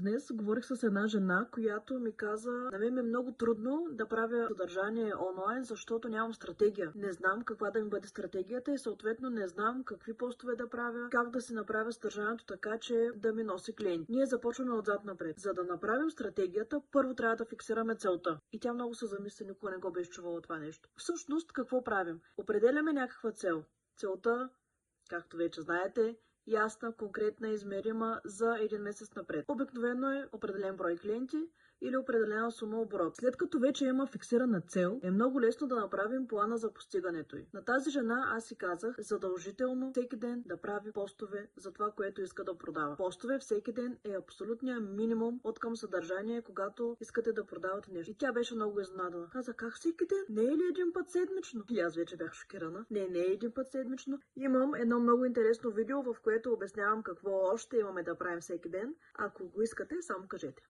Днес говорих с една жена, която ми каза: на мен е много трудно да правя съдържание онлайн, защото нямам стратегия. Не знам каква да ми бъде стратегията и съответно не знам какви постове да правя, как да си направя съдържанието така, че да ми носи клиенти. Ние започваме отзад напред. За да направим стратегията, първо трябва да фиксираме целта. И тя много се замисли, никога не го беше чувала това нещо. Всъщност, какво правим? Определяме някаква цел. Целта, както вече знаете, ясна, конкретна, измерима за един месец напред. Обикновено е определен брой клиенти или определена сума оборот. След като вече има фиксирана цел, е много лесно да направим плана за постигането й. На тази жена аз си казах задължително всеки ден да прави постове за това, което иска да продава. Постове всеки ден е абсолютният минимум от към съдържание, когато искате да продавате нещо. И тя беше много изненадана. Каза: как всеки ден? Не е ли един път седмично? И аз вече бях шокирана. Не е един път седмично. Имам едно много интересно видео, в което обяснявам какво още имаме да правим всеки ден. Ако го искате, само кажете.